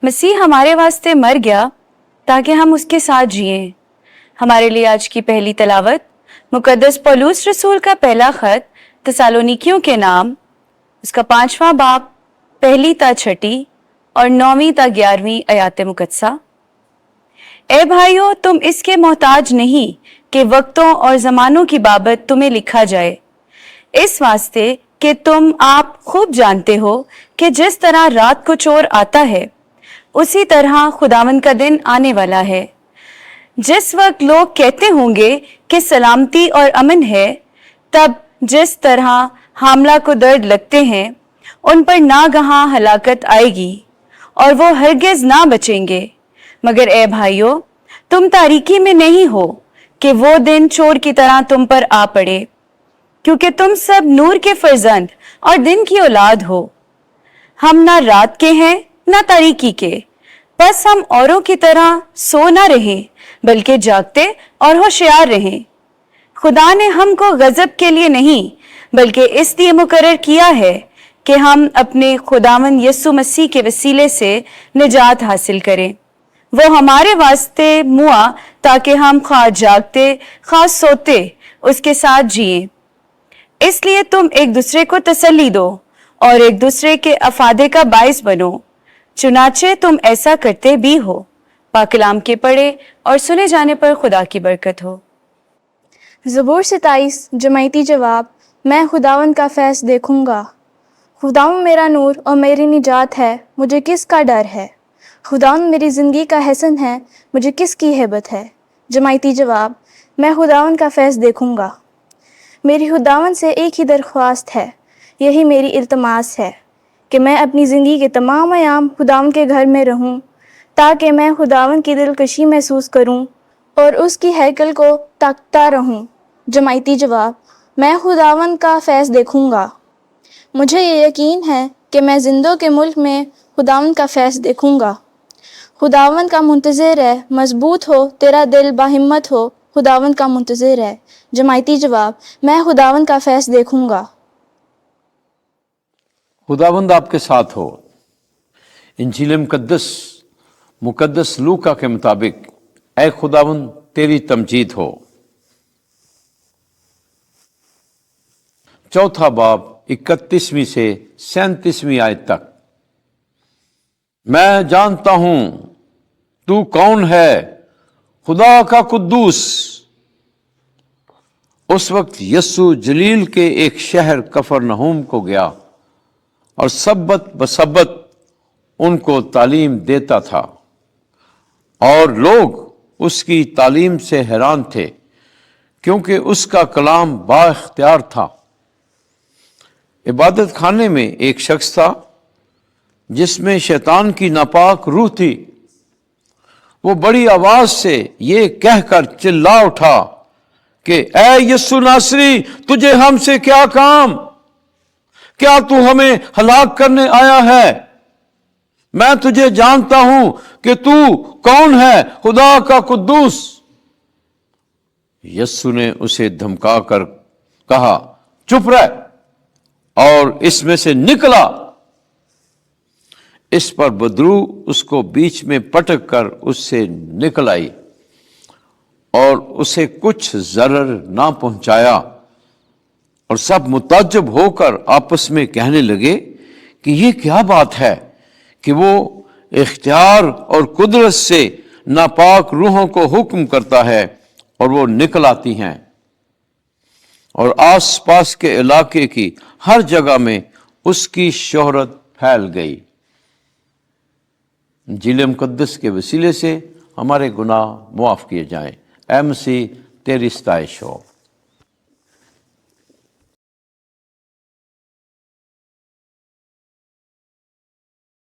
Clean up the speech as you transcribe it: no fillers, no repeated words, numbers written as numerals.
مسیح ہمارے واسطے مر گیا تاکہ ہم اس کے ساتھ جئیں۔ ہمارے لیے آج کی پہلی تلاوت مقدس پولوس رسول کا پہلا خط تسالونیکیوں کے نام، اس کا 5واں باب، 1 تا 6 اور 9 تا 11 آیات مقدسہ۔ اے بھائیو، تم اس کے محتاج نہیں کہ وقتوں اور زمانوں کی بابت تمہیں لکھا جائے، اس واسطے کہ تم آپ خوب جانتے ہو کہ جس طرح رات کو چور آتا ہے اسی طرح خداوند کا دن آنے والا ہے۔ جس وقت لوگ کہتے ہوں گے کہ سلامتی اور امن ہے، تب جس طرح حاملہ کو درد لگتے ہیں ان پر ناگہاں ہلاکت آئے گی اور وہ ہرگز نہ بچیں گے۔ مگر اے بھائیو، تم تاریکی میں نہیں ہو کہ وہ دن چور کی طرح تم پر آ پڑے، کیونکہ تم سب نور کے فرزند اور دن کی اولاد ہو۔ ہم نہ رات کے ہیں نہ تاریکی کے، بس ہم اوروں کی طرح سو نہ رہیں بلکہ جاگتے اور ہوشیار رہیں۔ خدا نے ہم کو غضب کے لیے نہیں بلکہ اس لیے مقرر کیا ہے کہ ہم اپنے خداوند یسوع مسیح کے وسیلے سے نجات حاصل کریں۔ وہ ہمارے واسطے موا تاکہ ہم خواہ جاگتے خواہ سوتے اس کے ساتھ جئیں۔ اس لیے تم ایک دوسرے کو تسلی دو اور ایک دوسرے کے افادے کا باعث بنو، چنانچہ تم ایسا کرتے بھی ہو۔ پاک کلام کے پڑھے اور سنے جانے پر خدا کی برکت ہو۔ زبور 27 جمعیتی جواب۔ میں خداوند کا فیض دیکھوں گا۔ خداوند میرا نور اور میری نجات ہے، مجھے کس کا ڈر ہے؟ خداوند میری زندگی کا حسن ہے، مجھے کس کی ہیبت ہے؟ جمعیتی جواب۔ میں خداوند کا فیض دیکھوں گا۔ میری خداوند سے ایک ہی درخواست ہے، یہی میری التماس ہے کہ میں اپنی زندگی کے تمام ایام خداوند کے گھر میں رہوں، تاکہ میں خداوند کی دلکشی محسوس کروں اور اس کی ہیکل کو تاکتا رہوں۔ جمعیتی جواب۔ میں خداوند کا فیض دیکھوں گا۔ مجھے یہ یقین ہے کہ میں زندوں کے ملک میں خداوند کا فیض دیکھوں گا۔ خداوند کا منتظر ہے، مضبوط ہو تیرا دل، باہمت ہو، خداوند کا منتظر ہے۔ جمعیتی جواب۔ میں خداوند کا فیض دیکھوں گا۔ خداوند آپ کے ساتھ ہو۔ انجیل مقدس لوکا کے مطابق اے خداوند تیری تمجید ہو۔ 4 باب 31 سے 37 آیت تک۔ میں جانتا ہوں تو کون ہے، خدا کا قدوس۔ اس وقت یسوع جلیل کے ایک شہر کفرنہوم کو گیا اور سبت بسبت ان کو تعلیم دیتا تھا، اور لوگ اس کی تعلیم سے حیران تھے کیونکہ اس کا کلام با اختیار تھا۔ عبادت خانے میں ایک شخص تھا جس میں شیطان کی ناپاک روح تھی۔ وہ بڑی آواز سے یہ کہہ کر چلا اٹھا کہ اے یسوع ناصری، تجھے ہم سے کیا کام؟ کیا تو ہمیں ہلاک کرنے آیا ہے؟ میں تجھے جانتا ہوں کہ تو کون ہے، خدا کا قدوس۔ یسوع نے اسے دھمکا کر کہا، چپ رہ اور اس میں سے نکلا۔ اس پر بدرو اس کو بیچ میں پٹک کر اس سے نکل آئی اور اسے کچھ ضرر نہ پہنچایا، اور سب متعجب ہو کر آپس میں کہنے لگے کہ یہ کیا بات ہے کہ وہ اختیار اور قدرت سے ناپاک روحوں کو حکم کرتا ہے اور وہ نکل آتی ہیں۔ اور آس پاس کے علاقے کی ہر جگہ میں اس کی شہرت پھیل گئی۔ انجیل مقدس کے وسیلے سے ہمارے گناہ معاف کیے جائیں۔ اے مسیح تیری ستائش ہو۔